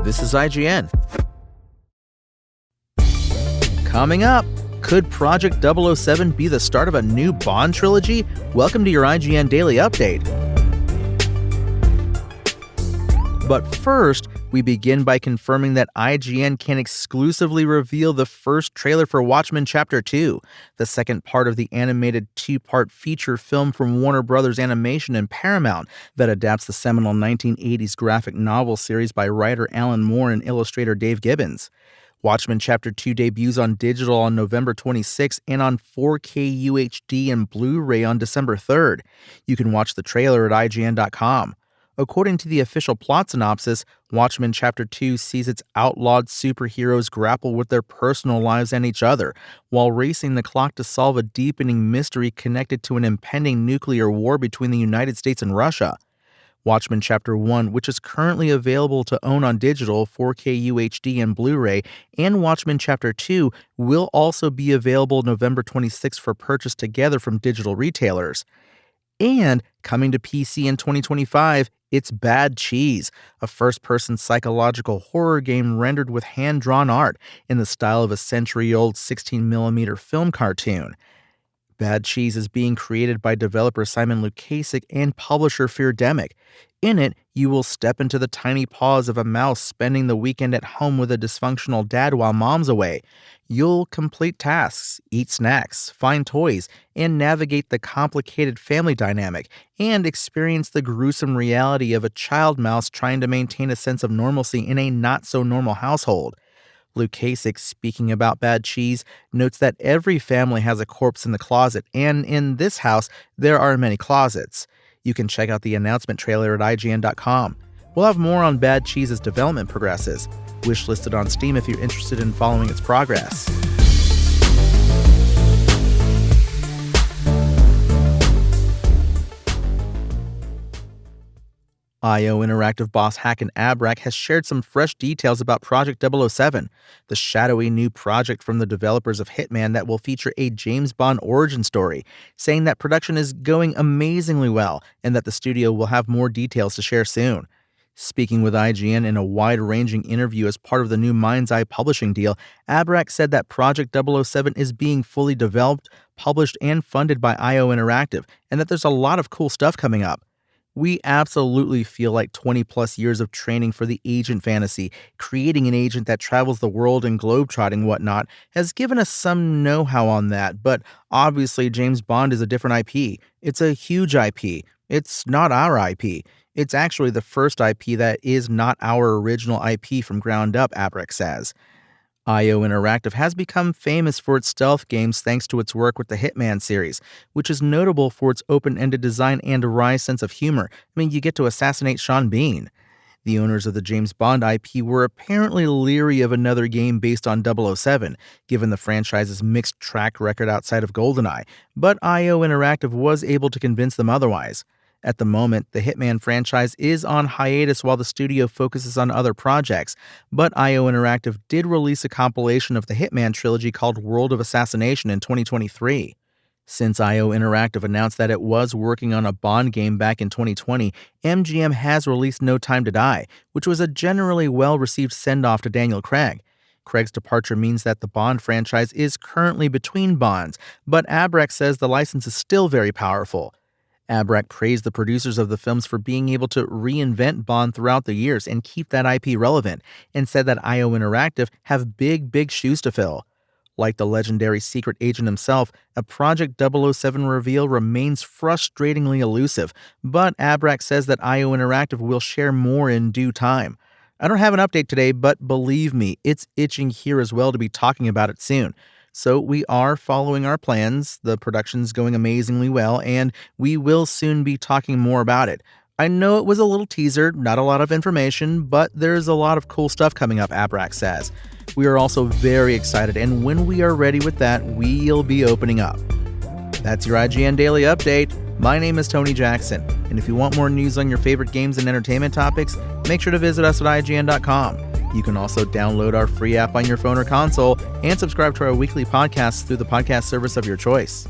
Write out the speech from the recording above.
This is IGN. Coming up, could Project 007 be the start of a new Bond trilogy? Welcome to your IGN Daily Update. But first, we begin by confirming that IGN can exclusively reveal the first trailer for Watchmen Chapter 2, the second part of the animated two-part feature film from Warner Bros. Animation and Paramount that adapts the seminal 1980s graphic novel series by writer Alan Moore and illustrator Dave Gibbons. Watchmen Chapter 2 debuts on digital on November 26th and on 4K UHD and Blu-ray on December 3rd. You can watch the trailer at IGN.com. According to the official plot synopsis, Watchmen Chapter 2 sees its outlawed superheroes grapple with their personal lives and each other, while racing the clock to solve a deepening mystery connected to an impending nuclear war between the United States and Russia. Watchmen Chapter 1, which is currently available to own on digital, 4K UHD and Blu-ray, and Watchmen Chapter 2 will also be available November 26th for purchase together from digital retailers. And coming to PC in 2025, it's Bad Cheese, a first-person psychological horror game rendered with hand-drawn art in the style of a century-old 16mm film cartoon. Bad Cheese is being created by developer Simon Lukasik and publisher Feardemic. In it, you will step into the tiny paws of a mouse spending the weekend at home with a dysfunctional dad while mom's away. You'll complete tasks, eat snacks, find toys, and navigate the complicated family dynamic, and experience the gruesome reality of a child mouse trying to maintain a sense of normalcy in a not-so-normal household. Lukasik, speaking about Bad Cheese, notes that every family has a corpse in the closet, and in this house, there are many closets. You can check out the announcement trailer at IGN.com. We'll have more on Bad Cheese as development progresses. Wishlisted on Steam if you're interested in following its progress. IO Interactive boss Hakan Abrak has shared some fresh details about Project 007, the shadowy new project from the developers of Hitman that will feature a James Bond origin story, saying that production is going amazingly well and that the studio will have more details to share soon. Speaking with IGN in a wide-ranging interview as part of the new Mind's Eye publishing deal, Abrak said that Project 007 is being fully developed, published, and funded by IO Interactive, and that there's a lot of cool stuff coming up. We absolutely feel like 20-plus years of training for the agent fantasy, creating an agent that travels the world and globetrotting whatnot, has given us some know-how on that, but obviously James Bond is a different IP. It's a huge IP. It's not our IP. It's actually the first IP that is not our original IP from ground up, Abrak says. IO Interactive has become famous for its stealth games thanks to its work with the Hitman series, which is notable for its open-ended design and a wry sense of humor. I mean, you get to assassinate Sean Bean. The owners of the James Bond IP were apparently leery of another game based on 007, given the franchise's mixed track record outside of GoldenEye, but IO Interactive was able to convince them otherwise. At the moment, the Hitman franchise is on hiatus while the studio focuses on other projects, but IO Interactive did release a compilation of the Hitman trilogy called World of Assassination in 2023. Since IO Interactive announced that it was working on a Bond game back in 2020, MGM has released No Time to Die, which was a generally well-received send-off to Daniel Craig. Craig's departure means that the Bond franchise is currently between Bonds, but Abrak says the license is still very powerful. Abrak praised the producers of the films for being able to reinvent Bond throughout the years and keep that IP relevant, and said that IO Interactive have big shoes to fill. Like the legendary secret agent himself, a Project 007 reveal remains frustratingly elusive, but Abrak says that IO Interactive will share more in due time. I don't have an update today, but believe me, it's itching here as well to be talking about it soon. So we are following our plans, the production's going amazingly well, and we will soon be talking more about it. I know it was a little teaser, not a lot of information, but there's a lot of cool stuff coming up, Abrak says. We are also very excited, and when we are ready with that, we'll be opening up. That's your IGN Daily Update. My name is Tony Jackson, and if you want more news on your favorite games and entertainment topics, make sure to visit us at IGN.com. You can also download our free app on your phone or console and subscribe to our weekly podcasts through the podcast service of your choice.